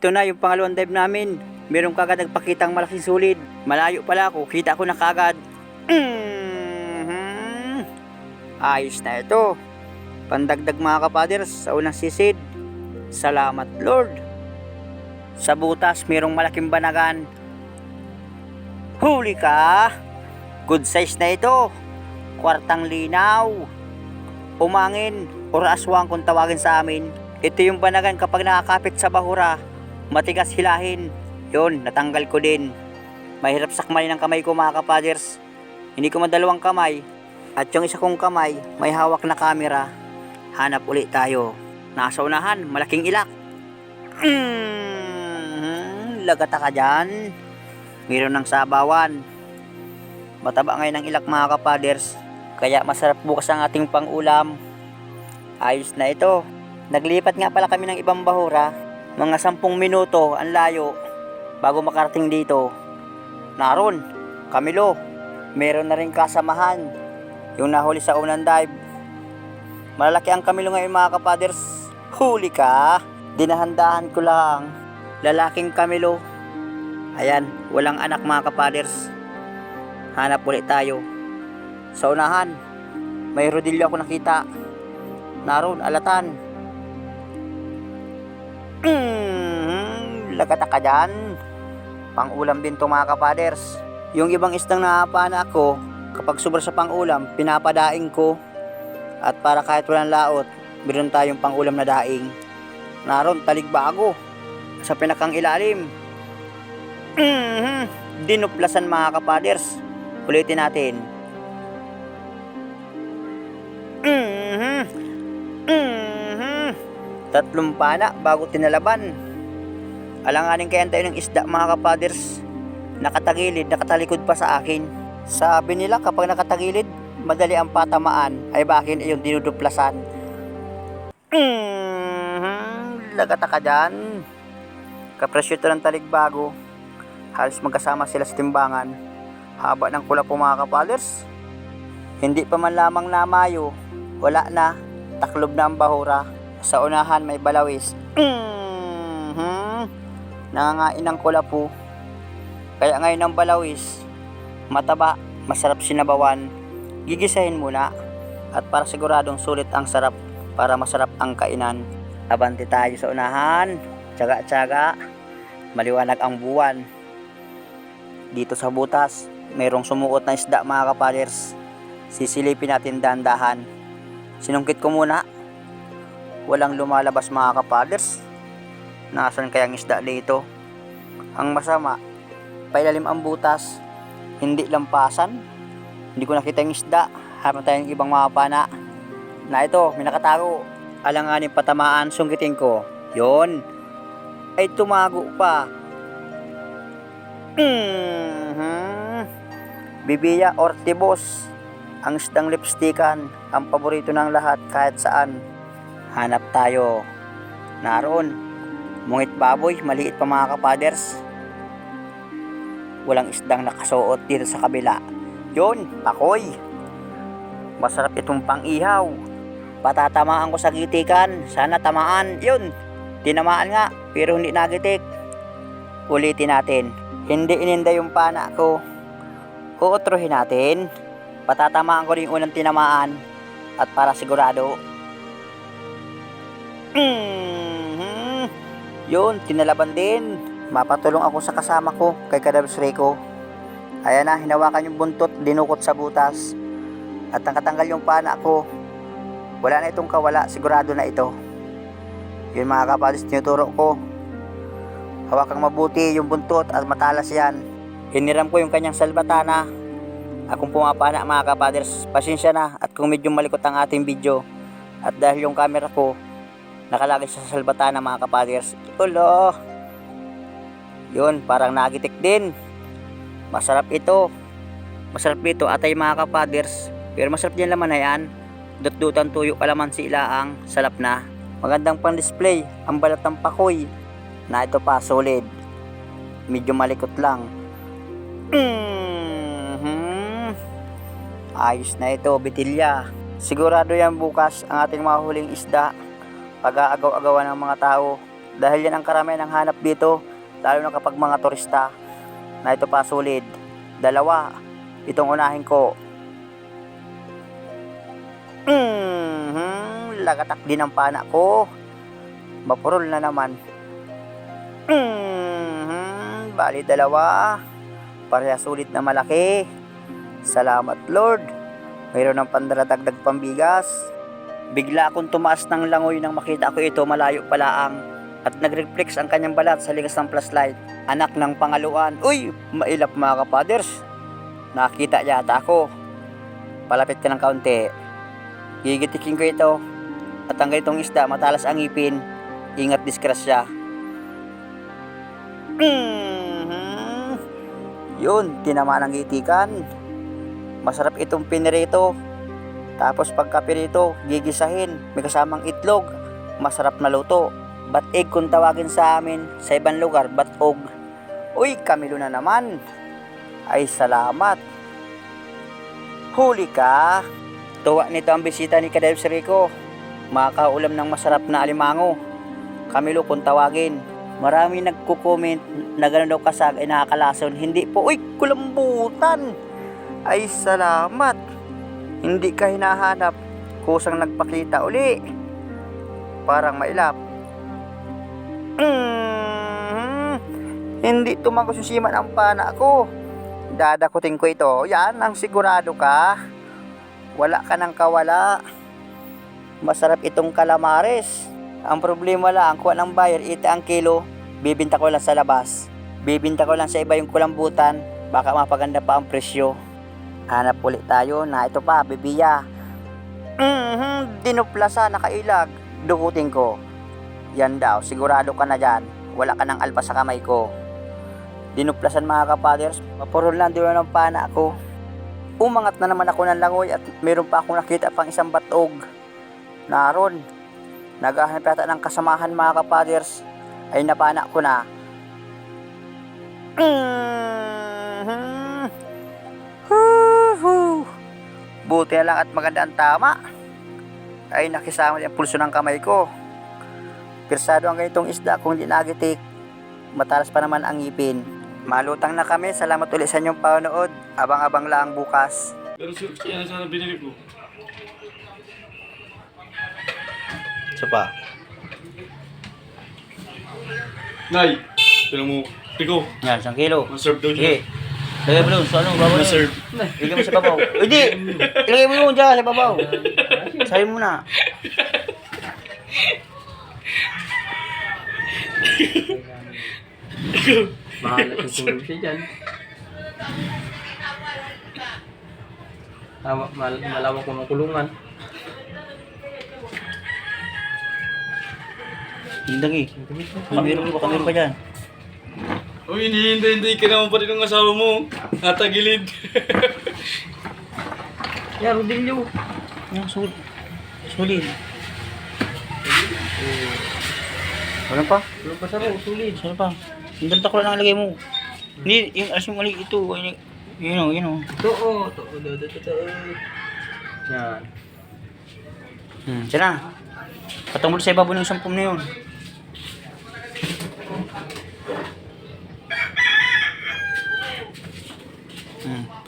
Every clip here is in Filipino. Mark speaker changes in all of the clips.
Speaker 1: Ito na yung pangalawang dive namin. Meron kagad nagpakitang malaking sulid. Malayo pala ako, kita ko na kagad. Ayos na ito. Pandagdag mga kapaders sa unang sisid. Salamat Lord. Sa butas merong malaking banagan. Huli ka. Good size na ito. Kwartang linaw. Umangin or aswang kung tawagin sa amin. Ito yung banagan kapag nakakapit sa bahura. Matigas hilahin. Yun, natanggal ko din. Mahirap sakmalin ng kamay ko mga kapaders. Hindi ko madalawang kamay. At yung isa kong kamay, may hawak na camera. Hanap ulit tayo. Nasa unahan, malaking ilak. Lagata ka dyan. Meron ng sabawan. Mataba ngayon ang ilak mga kapaders. Kaya masarap bukas ang ating pangulam. Ayos na ito. Naglipat nga pala kami ng ibang bahura. Mga 10 minuto ang layo bago makarating dito. Naroon, Camilo. Meron na rin kasamahan. Yung nahuli sa unang dive. Malalaki ang Camilo ngayon mga kapaders. Huli ka. Dinahandahan ko lang. Lalaking Camilo. Ayan, walang anak mga kapaders. Hanap ulit tayo. Sa unahan, may rodilyo ako nakita. Naroon, alatan. Lagata ka dyan. Pang-ulam din to mga kapaders. Yung ibang isdang nakapana ako, kapag sobra sa pang-ulam, pinapadaing ko. At para kahit walang laot, meron tayong pang-ulam na daing. Naroon, taligbago. Sa pinakang ilalim. Dinuplasan mga kapaders. Ulitin natin. Tatlong pana bago tinalaban. Alanganin kaya tayo ng isda mga kapaders. Nakatagilid, nakatalikod pa sa akin. Sabi nila kapag nakatagilid, madali ang patamaan. Ay bakit yung dinuduplasan? Lagata ka dyan. Kapresyo ito ng taligbago. Halos magkasama sila sa timbangan. Haba ng kula po mga kapaders. Hindi pa man lamang namayo. Wala na. Taklob na ang bahura. Sa unahan may balawis. Nangangain ng kula po. Kaya ngayon ang balawis, mataba, masarap sinabawan. Gigisahin muna. At para siguradong sulit ang sarap, para masarap ang kainan. Abante tayo sa unahan. Tsaga-tsaga. Maliwanag ang buwan. Dito sa butas, mayroong sumuot na isda mga kapaders. Sisilipin natin dahan-dahan. Sinungkit ko muna. Walang lumalabas mga kapaders. Nasaan kayang isda dito? Ang masama, pailalim ang butas. Hindi lampasan. Hindi ko nakita yung isda. Harap tayong ibang mga pana. Na ito, may nakatago. Alanganin patamaan, sungkitin ko. Yon. Ay tumago pa. Bibiya or tibos. Ang isdang lipstikan. Ang paborito ng lahat kahit saan. Hanap tayo. Naroon. Mungit baboy, maliit pa mga kapaders. Walang isdang nakasuot dito sa kabila. Yun, ako'y. Masarap itong pang-ihaw. Patatamaan ko sa gitikan. Sana tamaan. Yun, tinamaan nga, pero hindi nagitik. Ulitin natin. Hindi ininda yung pana ko. Uutruhin natin. Patatamaan ko rin yung unang tinamaan. At para sigurado. Yun, tinalaban din. Mapatulong ako sa kasama ko kay Kadabs Rico. Ayan na, hinawakan yung buntot, dinukot sa butas. At nakatanggal yung pana ko. Wala na itong kawala, sigurado na ito. Yun mga kapaders, tinuturo ko. Hawakang mabuti yung buntot at matalas yan. Hiniram ko yung kanyang salbatana. Akong pumapana mga kapaders, pasensya na at kung medyo malikot ang ating video. At dahil yung camera ko nakalagay sa salbatana mga kapaders. Ulo. Yun, parang nagitik din. Masarap ito. Masarap ito atay mga kapaders. Pero masarap din laman na yan. Dut-dutan tuyo kalamansi ilaang. Salap na. Magandang pang display. Ang balat ng pakoy. Na ito pa, solid. Medyo malikot lang. Ayos na ito, bitilya. Sigurado yan bukas ang ating mahuling isda. Pag-aagaw-agawan ng mga tao. Dahil yan ang karamihan ng hanap dito, lalo na kapag mga turista. Na ito pa solid. 2, itong unahin ko. Lagatak din ang pana ko. Mapurol na naman. Bali 2. Pareha sulit na malaki. Salamat Lord. Mayroon ng pandaradagdag pambigas. Bigla akong tumaas ng langoy nang makita ko ito malayo palaang at nag-reflex ang kanyang balat sa ligas ng flashlight. Anak ng pangaluan. Uy, mailap mga kapaders. Nakita yata ako. Palapit ka ng kaunti. Gigitikin ko ito. At ang ganitong isda, matalas ang ngipin. Ingat disgrasya. Yun, tinamaan ang gitikan. Masarap itong pinirito. Tapos pagka pirito, gigisahin. May kasamang itlog. Masarap na luto. Bat-egg kung tawagin sa amin. Sa ibang lugar, bat-og. Uy, kamilo na naman. Ay, salamat. Huli ka. Tuwa nito ang bisita ni Kadebs Rico. Makakaulam ng masarap na alimango. Kamilo kung tawagin. Marami nagko-comment na gano'n daw kasag ay nakakalason. Hindi po. Uy, kulambutan. Ay, salamat. Hindi ka hinahanap. Kusang nagpakita uli. Parang mailap. Hindi tumagos yung siman ang pana ko. Dadakutin ko ito. Yan, ang sigurado ka. Wala ka ng kawala. Masarap itong calamares. Ang problema lang, kuha ng buyer, ita ang kilo. Bibinta ko lang sa labas. Bibinta ko lang sa iba yung kulambutan. Baka mapaganda pa ang presyo. Hanap ulit tayo na ito pa, bibiya. Dinuplasa, nakailag. Dukutin ko. Yan daw, sigurado ka na dyan. Wala ka ng alpa sa kamay ko. Dinuplasan mga kapaders. Mapurol lang din ng pana ako. Umangat na naman ako ng langoy at meron pa akong nakita pang isang batog. Naroon. Naghahanap yata ng kasamahan mga kapaders. Ay napana ko na. Buti na lang at maganda ang tama. Ay nakisama yung pulso ng kamay ko. Pirsado ang ganitong isda kung di nagitik. Matalas pa naman ang ngipin. Malutang na kami. Salamat ulit sa inyong panonood. Abang-abang lang bukas.
Speaker 2: Pero yan sana binili ko.
Speaker 1: Isa pa.
Speaker 2: Nay! Tignan mo. Rico.
Speaker 1: Yan, 1 kilo.
Speaker 2: Maserve daw
Speaker 1: Sige.
Speaker 2: siya.
Speaker 1: Lagay mo doon. So ano? Babaw
Speaker 2: Maserve.
Speaker 1: Ilagay mo sa babaw. Hindi! Ilagay mo doon dyan sa babaw. Sabi mo na.
Speaker 3: Mahalat yung tulog siya dyan. Malawak mo ng kulungan.
Speaker 1: Hindagi. Baka meron pa dyan.
Speaker 2: Uy, hinihintay-hintay ka naman pa rin ng asawa mo. Natagilid.
Speaker 3: Yan, Rodillo.
Speaker 1: Yan, sulit. Ano pa?
Speaker 3: Tulog pa sa ro, sulit.
Speaker 1: Ano pa? Yung dalta ko lang nalagay mo. Hindi, yung alas yung mali ito. Yun o.
Speaker 3: Too. Yan.
Speaker 1: Siya na. Patungkol sa ibabaw ng 10 na yun.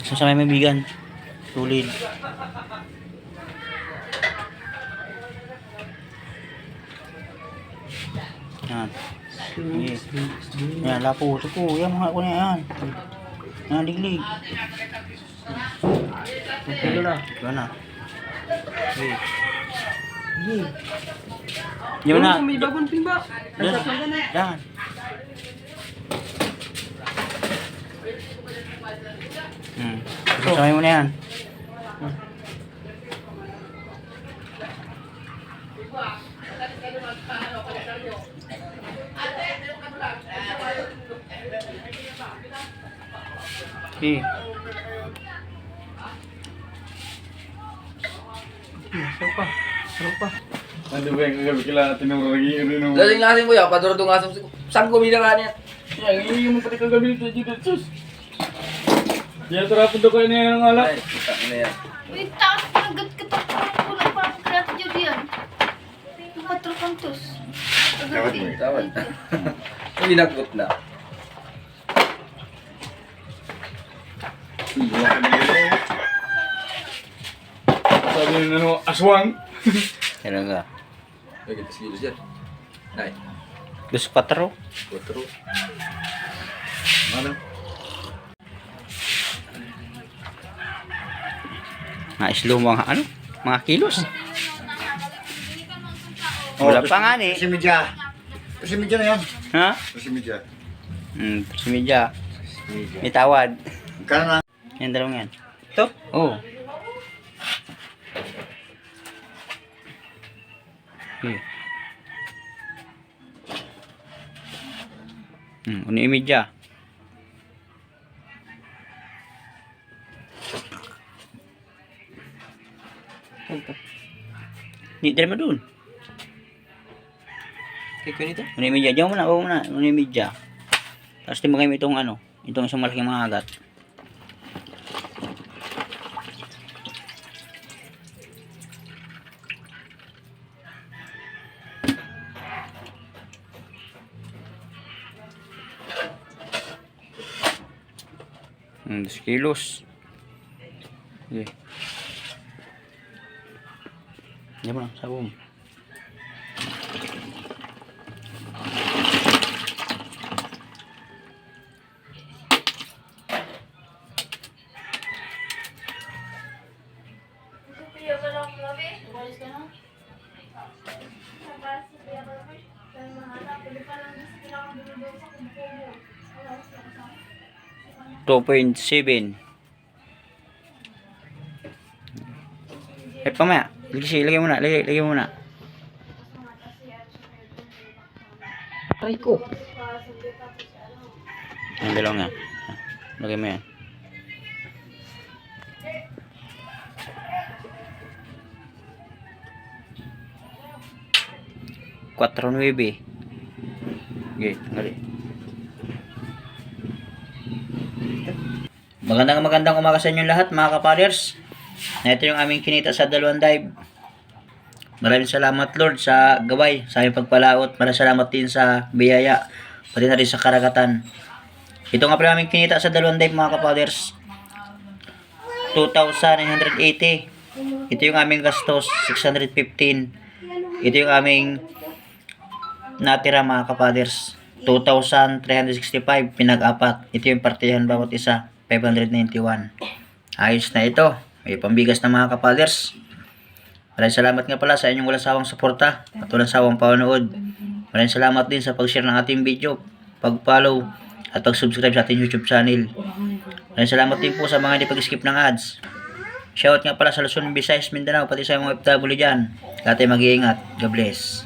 Speaker 1: Sa may mabigan. Tulid. Yan. Yan, lapo. Ito po. Yan, mga ko na yan. Yan, liglig.
Speaker 3: Kilo na.
Speaker 1: Ito na. Okay.
Speaker 3: Hindi.
Speaker 1: Yun na.
Speaker 3: May bagong timba.
Speaker 1: Yan. Yan. Samay mo na yan. Okay.
Speaker 3: Sarap pa.
Speaker 2: Ano ba yung kagabi kailangan natin ng ragi?
Speaker 3: Lasing-lasing ko yan. Padurudong asam. Saan ko bilang niya?
Speaker 2: Yan, yung pati kagabi dito dito. Sus! Diyan tarapon daw kayo na yung alak.
Speaker 3: Ay, kita na yan.
Speaker 4: Wait, taas panagat ka pa. Kulang parang kreato dyan yan. Yung 4 kantos. Tawad mo.
Speaker 3: Tawad. Hindi nagot na.
Speaker 2: Sabi nyo ano, aswang.
Speaker 1: Kaya nga.
Speaker 3: Lagi tas kilos yan. Nay.
Speaker 1: Dos 4.
Speaker 3: 4.
Speaker 4: Ano?
Speaker 1: Mga islo mga ano? Mga kilos. Wala pa nga ni.
Speaker 4: Kasi media. Kasi media na yan.
Speaker 1: Ha?
Speaker 4: Kasi media.
Speaker 1: Terus meja. May tawad.
Speaker 4: Kana na.
Speaker 1: Yan dalawang yan. Ito? Oo. Okay. Uni meja. Ni dari mana dun?
Speaker 3: Kaya nito?
Speaker 1: Uni meja. Jangan muna, bawa muna. Uni meja. Tapos timbangin mo itong ano. Itong isang malaking mga agat. 2 kilos. Okay. Diyan mo lang, sabong. $2.7. Pamaya, lagay mo na, lagay mo na.
Speaker 3: Aray ko.
Speaker 1: Ang dalawang yan. Lagay mo yan. $4.9. Okay, tanggali. Magandang umaga sa inyo lahat mga kapaders. Ito yung aming kinita sa 2 dive. Maraming salamat Lord sa gabay, sa aming pagpalaot. Maraming salamat din sa biyaya, pati na rin sa karagatan. Ito nga pala aming kinita sa 2 dive mga kapaders. 2,980. Ito yung aming gastos, 615. Ito yung aming natira mga kapaders, 2,365 pinag-apat. Ito yung partihan bawat isa, 591. Ayos na ito. May pambigas na mga kapaders. Maraming salamat nga pala sa inyong walang sawang suporta at walang sawang panonood. Maraming salamat din sa pag-share ng ating video, pag-follow at pag-subscribe sa ating YouTube channel. Maraming salamat din po sa mga hindi pag-skip ng ads. Shoutout nga pala sa Luzon, Visayas, Mindanao, pati sa mga OFW dyan. Lahat ay mag-iingat. God bless.